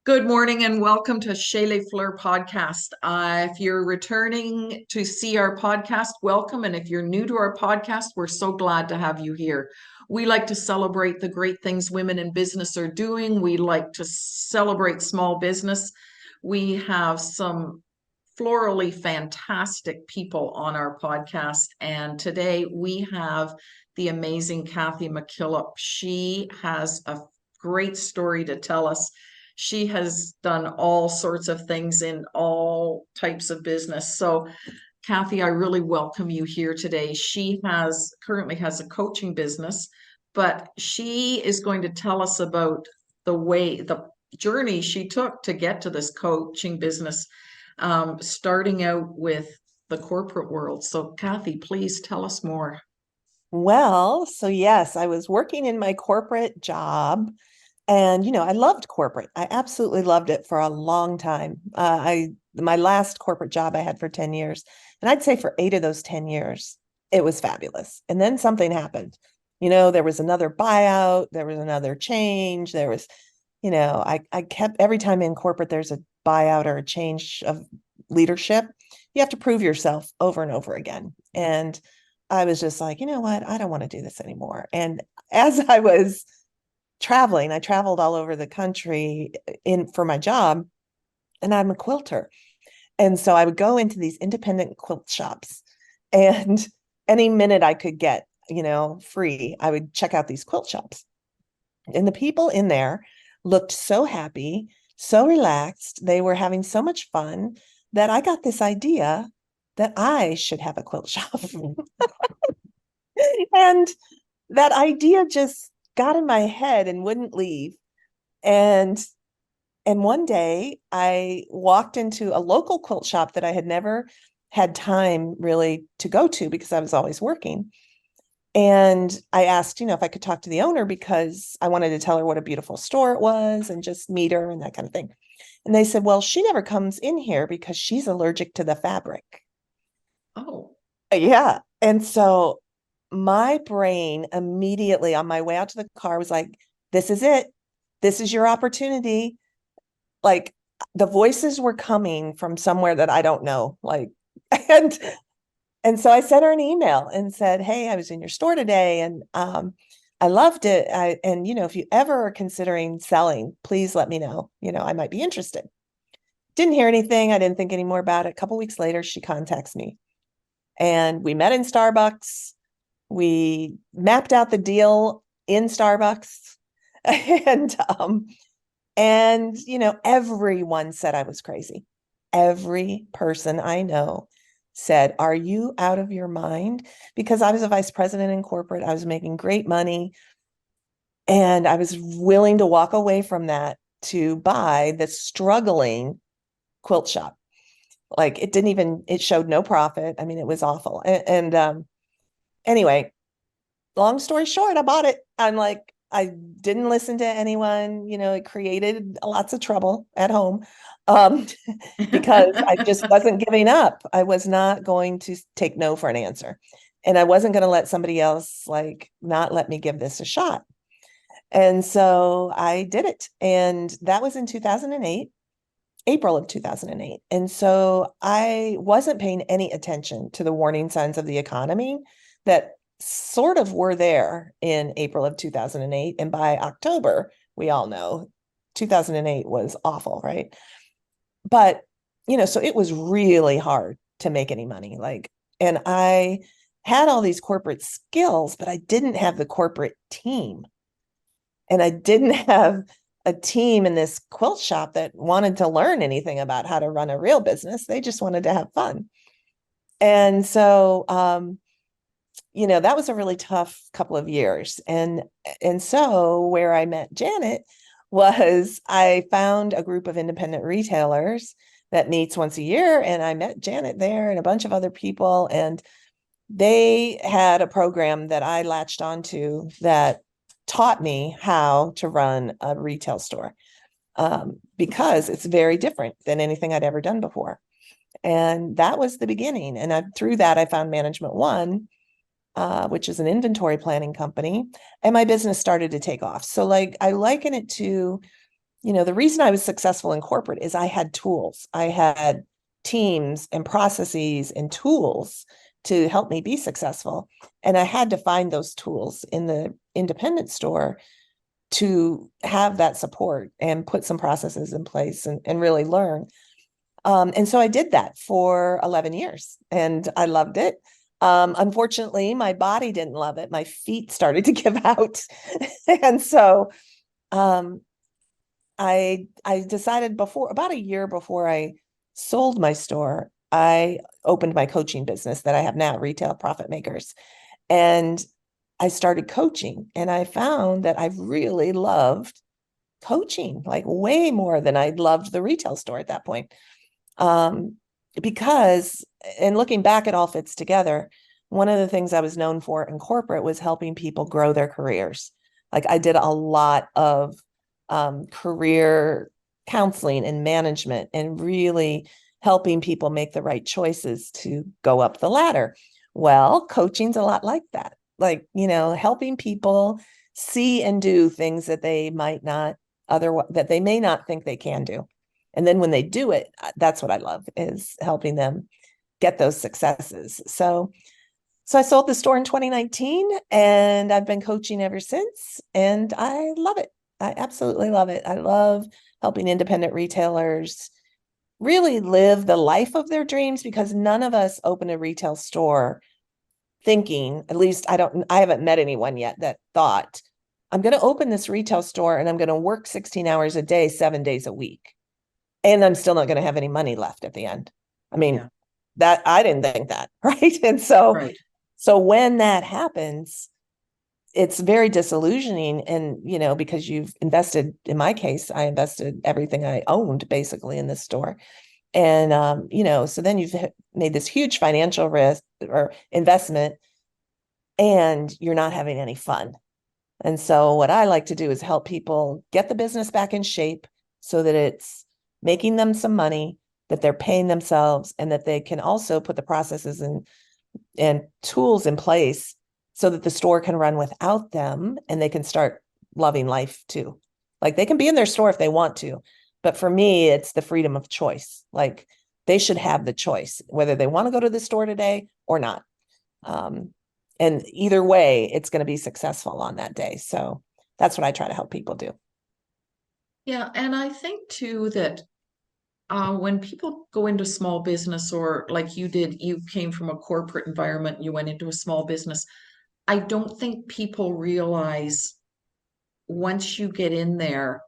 Good morning and welcome to Chez, Fleur podcast. If you're returning to see our podcast, welcome. And if you're new to our podcast, we're so glad to have you here. We like to celebrate the great things women in business are doing. We like to celebrate small business. We have some florally fantastic people on our podcast. And today we have the amazing Cathy McKillip. She has a great story to tell us. She has done all sorts of things in all types of business. So, Cathy, I really welcome you here today. She currently has a coaching business, but she is going to tell us about the journey she took to get to this coaching business, starting out with the corporate world. So, Cathy, please tell us more. Well, so yes, I was working in my corporate job and I loved corporate. I absolutely loved it for a long time. My last corporate job I had for 10 years, and I'd say for 8 of those 10 years, it was fabulous. And then something happened. There was another buyout, there was another change, there was, I kept every time in corporate there's a buyout or a change of leadership, you have to prove yourself over and over again. And I was just like, you know what? I don't want to do this anymore. And as I was traveling, I traveled all over the country for my job, and I'm a quilter. And so I would go into these independent quilt shops, and any minute I could get, free, I would check out these quilt shops. And the people in there looked so happy, so relaxed. They were having so much fun that I got this idea that I should have a quilt shop. And that idea just got in my head and wouldn't leave. And one day I walked into a local quilt shop that I had never had time really to go to because I was always working. And I asked, if I could talk to the owner because I wanted to tell her what a beautiful store it was and just meet her and that kind of thing. And they said, well, she never comes in here because she's allergic to the fabric. Oh, Yeah. And so my brain immediately on my way out to the car was like, this is it. This is your opportunity. Like the voices were coming from somewhere that I don't know. And and so I sent her an email and said, hey, I was in your store today and I loved it. And if you ever are considering selling, please let me know. I might be interested. Didn't hear anything. I didn't think any more about it. A couple weeks later, she contacts me and we met in Starbucks. We mapped out the deal in Starbucks. And everyone said I was crazy. Every person I know said, are you out of your mind? Because I was a vice president in corporate. I was making great money. And I was willing to walk away from that to buy the struggling quilt shop. Like it showed no profit. I mean, it was awful. And anyway, long story short, I bought it. I didn't listen to anyone, it created lots of trouble at home because I just wasn't giving up. I was not going to take no for an answer. And I wasn't going to let somebody else not let me give this a shot. And so I did it. And that was in 2008. April of 2008. And so I wasn't paying any attention to the warning signs of the economy that sort of were there in April of 2008. And by October, we all know 2008 was awful, right? But, so it was really hard to make any money. And I had all these corporate skills, but I didn't have the corporate team. And I didn't have a team in this quilt shop that wanted to learn anything about how to run a real business. They just wanted to have fun. And so, that was a really tough couple of years. And so where I met Janet was I found a group of independent retailers that meets once a year. And I met Janet there and a bunch of other people. And they had a program that I latched onto that taught me how to run a retail store because it's very different than anything I'd ever done before. And that was the beginning. And through that, I found Management One, which is an inventory planning company. And my business started to take off. So I liken it to the reason I was successful in corporate is I had tools. I had teams and processes and tools to help me be successful. And I had to find those tools in the independent store to have that support and put some processes in place and really learn. And so I did that for 11 years and I loved it. Unfortunately, my body didn't love it. My feet started to give out. And so I decided about a year before I sold my store, I opened my coaching business that I have now, Retail Profit Makers. And I started coaching and I found that I really loved coaching, like way more than I loved the retail store at that point. Because, and looking back, it all fits together. One of the things I was known for in corporate was helping people grow their careers. Like I did a lot of career counseling and management and really helping people make the right choices to go up the ladder. Well, coaching's a lot like that. Like, helping people see and do things that they might not that they may not think they can do. And then when they do it, that's what I love, is helping them get those successes. So I sold the store in 2019 and I've been coaching ever since. And I love it. I absolutely love it. I love helping independent retailers really live the life of their dreams, because none of us open a retail store thinking, at least I haven't met anyone yet that thought, I'm going to open this retail store and I'm going to work 16 hours a day, 7 days a week. And I'm still not going to have any money left at the end. I mean, that I didn't think that, right? And so when that happens, it's very disillusioning. And, because you've invested, in my case, I invested everything I owned basically in this store. And, so then you've made this huge financial risk or investment and you're not having any fun. And so what I like to do is help people get the business back in shape so that it's making them some money, that they're paying themselves, and that they can also put the processes and tools in place so that the store can run without them and they can start loving life too. Like they can be in their store if they want to, but for me, it's the freedom of choice. Like they should have the choice whether they want to go to the store today or not. And either way, it's going to be successful on that day. So that's what I try to help people do. Yeah, and I think too that when people go into small business, or like you did, you came from a corporate environment, you went into a small business. I don't think people realize once you get in there,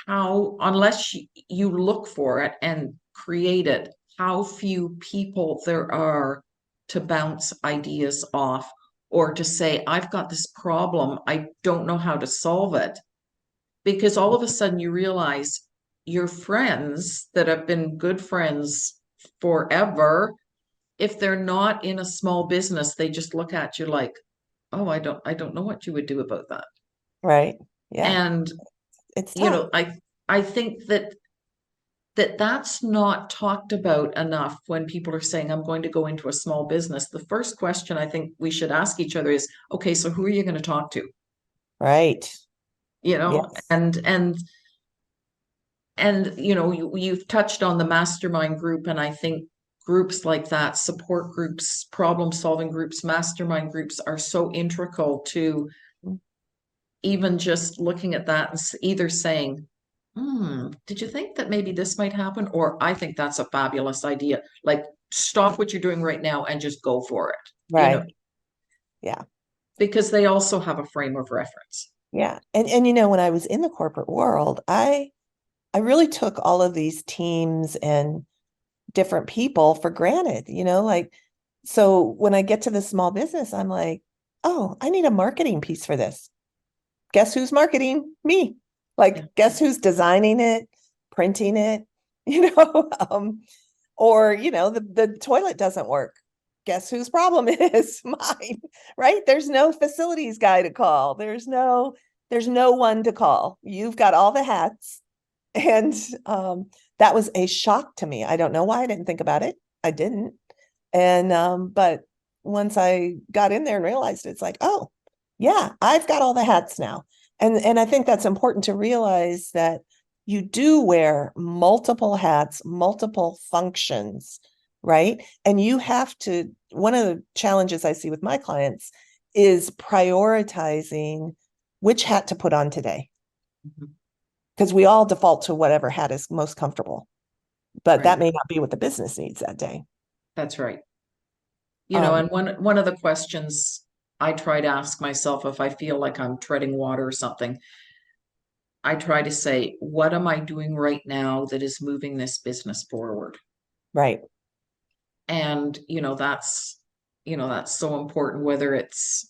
how, unless you look for it and create it, how few people there are to bounce ideas off or to say, I've got this problem, I don't know how to solve it. Because all of a sudden you realize your friends that have been good friends forever, if they're not in a small business, they just look at you like, oh, I don't know what you would do about that. Right. Yeah. And it's tough. I think that's not talked about enough when people are saying, I'm going to go into a small business. The first question I think we should ask each other is, okay, so who are you going to talk to? Right. Yes. And you've touched on the mastermind group, and I think groups like that, support groups, problem solving groups, mastermind groups, are so integral to even just looking at that and either saying, did you think that maybe this might happen? Or I think that's a fabulous idea. Like, stop what you're doing right now and just go for it. Right. Yeah. Because they also have a frame of reference. Yeah. And when I was in the corporate world, I really took all of these teams and different people for granted, like, so when I get to the small business, I'm like, oh, I need a marketing piece for this. Guess who's marketing? Me. Like, guess who's designing it, printing it, or, the toilet doesn't work. Guess whose problem it is? Mine, right? There's no facilities guy to call. There's no one to call. You've got all the hats. And that was a shock to me. I don't know why I didn't think about it. I didn't. And but once I got in there and realized, it's like, oh, yeah, I've got all the hats now. And I think that's important to realize that you do wear multiple hats, multiple functions, right? And you have to, one of the challenges I see with my clients is prioritizing which hat to put on today. Mhm. Because we all default to whatever hat is most comfortable, but that Right. may not be what the business needs that day. That's right. Um, And one of the questions I try to ask myself if I feel like I'm treading water or something, I try to say, what am I doing right now that is moving this business forward? right, And, that's so important, whether it's,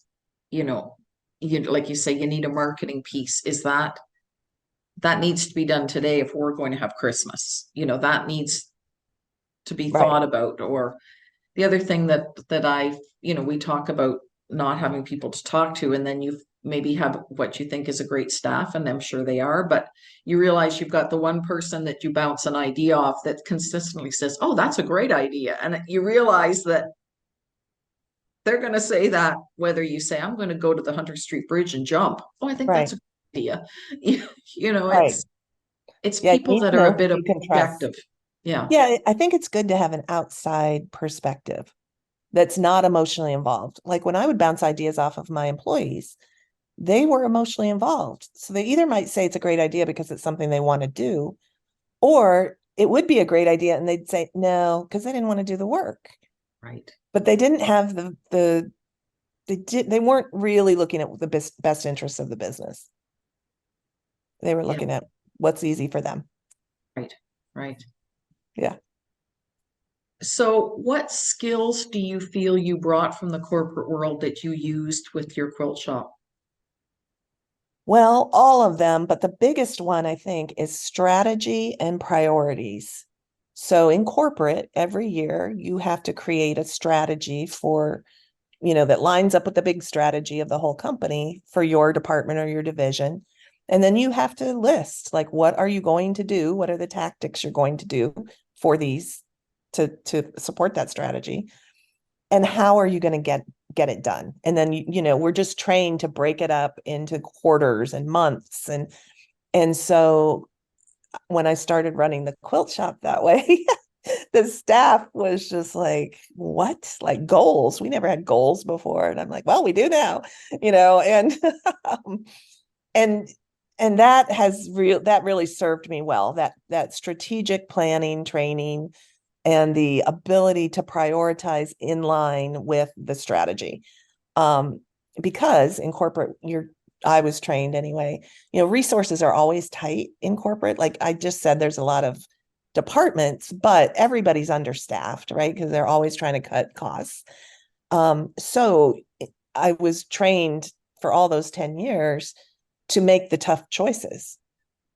you know, like you say, you need a marketing piece. That needs to be done today if we're going to have Christmas? That needs to be right, thought about. Or the other thing we talk about not having people to talk to, and then you maybe have what you think is a great staff, and I'm sure they are, but you realize you've got the one person that you bounce an idea off that consistently says, oh, that's a great idea. And you realize that they're going to say that whether you say, I'm going to go to the Hunter Street Bridge and jump. Oh, I think that's right, a good idea. You know, right. it's Yeah, you people need that to are know a who bit you can trust. objective. Yeah. Yeah, I think it's good to have an outside perspective that's not emotionally involved. Like when I would bounce ideas off of my employees, they were emotionally involved. So they either might say it's a great idea because it's something they want to do, or it would be a great idea and they'd say no because they didn't want to do the work. Right. But they didn't have they weren't really looking at the best interests of the business. They were Yeah. looking at what's easy for them. Right. Right. Yeah. So, what skills do you feel you brought from the corporate world that you used with your quilt shop? Well, all of them, but the biggest one I think is strategy and priorities. So in corporate, every year you have to create a strategy for, that lines up with the big strategy of the whole company for your department or your division. And then you have to list like what are you going to do? What are the tactics you're going to do for these to support that strategy? And how are you going to get it done? And then we're just trained to break it up into quarters and months. And so when I started running the quilt shop that way, the staff was just like, what? Like goals? We never had goals before. And I'm like, well, we do now, and um, and and that really served me well, that strategic planning training and the ability to prioritize in line with the strategy. Um, because in corporate, I was trained anyway, resources are always tight in corporate. Like I just said, there's a lot of departments, but everybody's understaffed, right? Because they're always trying to cut costs. So I was trained for all those 10 years to make the tough choices,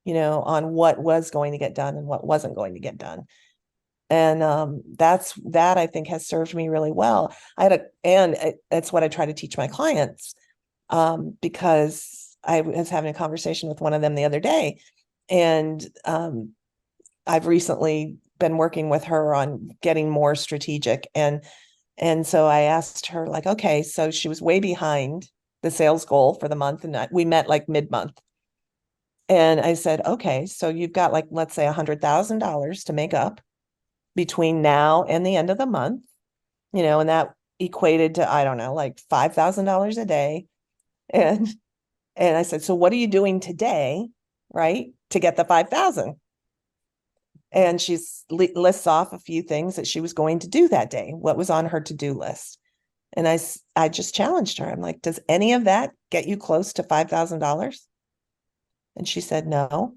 on what was going to get done and what wasn't going to get done. And that I think has served me really well. That's what I try to teach my clients, because I was having a conversation with one of them the other day, and I've recently been working with her on getting more strategic, and so I asked her like, okay, so she was way behind the sales goal for the month, and we met like mid-month, and I said, okay, so you've got like let's say $100,000 to make up between now and the end of the month, and that equated to, I don't know, like $5,000 a day. And I said, so what are you doing today, right, to get the 5,000? And she lists off a few things that she was going to do that day, what was on her to-do list. And I just challenged her. I'm like, does any of that get you close to $5,000? And she said, no.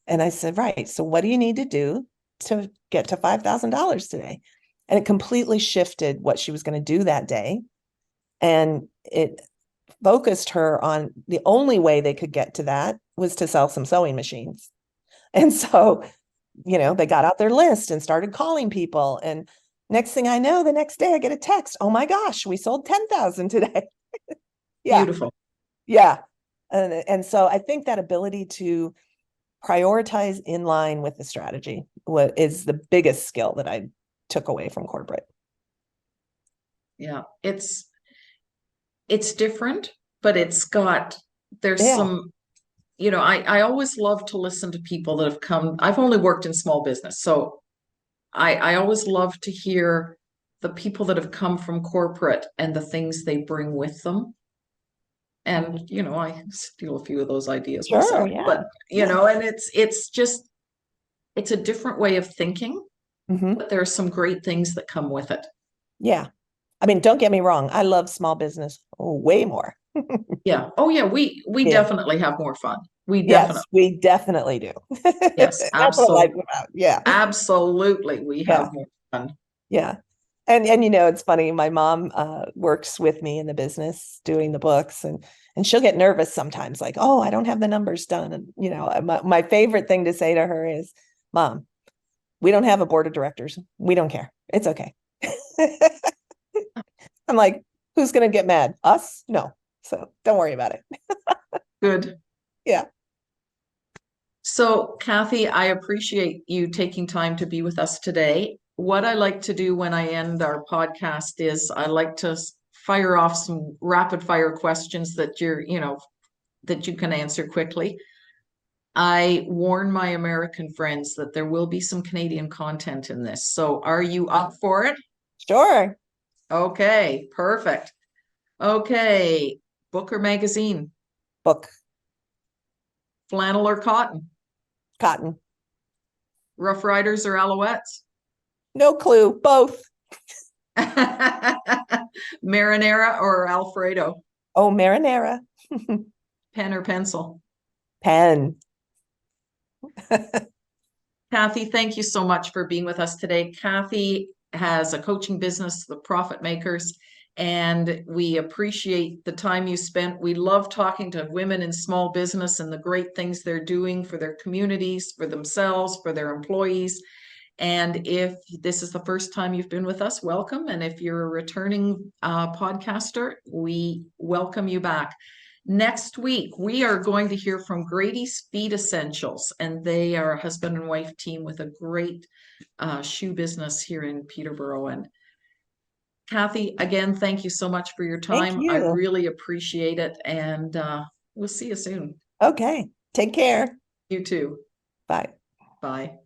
And I said, right. So what do you need to do to get to $5,000 today? And it completely shifted what she was going to do that day. And it focused her on the only way they could get to that was to sell some sewing machines. And so, they got out their list and started calling people. And next thing I know, the next day I get a text, oh my gosh, we sold 10,000 today. Yeah. Beautiful. Yeah. And so I think that ability to prioritize in line with the strategy what is the biggest skill that I took away from corporate. Yeah. It's different, but there's Yeah. I always love to listen to people that have come. I've only worked in small business, so I always love to hear the people that have come from corporate and the things they bring with them. And, I steal a few of those ideas Sure, myself, yeah. but, and it's a different way of thinking, Hmm. but there are some great things that come with it. Yeah. I mean, don't get me wrong. I love small business way more. Yeah. Oh yeah, we Yeah. definitely have more fun. We Yes, definitely, we definitely do. yes, That's what absolutely. life's about. Yeah. Absolutely, we Yeah. have more fun. Yeah. And it's funny, my mom works with me in the business doing the books, and she'll get nervous sometimes, like, oh, I don't have the numbers done. And my favorite thing to say to her is, Mom, we don't have a board of directors. We don't care. It's okay. I'm like, who's gonna get mad? Us? No. So don't worry about it. Good. Yeah. So, Cathy, I appreciate you taking time to be with us today. What I like to do when I end our podcast is I like to fire off some rapid fire questions that you can answer quickly. I warn my American friends that there will be some Canadian content in this. So, are you up for it? Sure. Okay, perfect. Okay, book or magazine, Book. flannel or cotton, Cotton. Rough Riders or Alouettes, No clue. Both. marinara or Alfredo, Oh, marinara. pen or pencil. Pen. Cathy, thank you so much for being with us today. Cathy has a coaching business, The Profit Makers, and we appreciate the time you spent. We love talking to women in small business and the great things they're doing for their communities, for themselves, for their employees. And if this is the first time you've been with us, welcome. And if you're a returning podcaster, we welcome you back. Next week, we are going to hear from Grady's Feed Essentials, and they are a husband and wife team with a great shoe business here in Peterborough. And Cathy, again, thank you so much for your Thank time. I you. really appreciate it. And we'll see you soon. Okay. Take care. You too. Bye. Bye.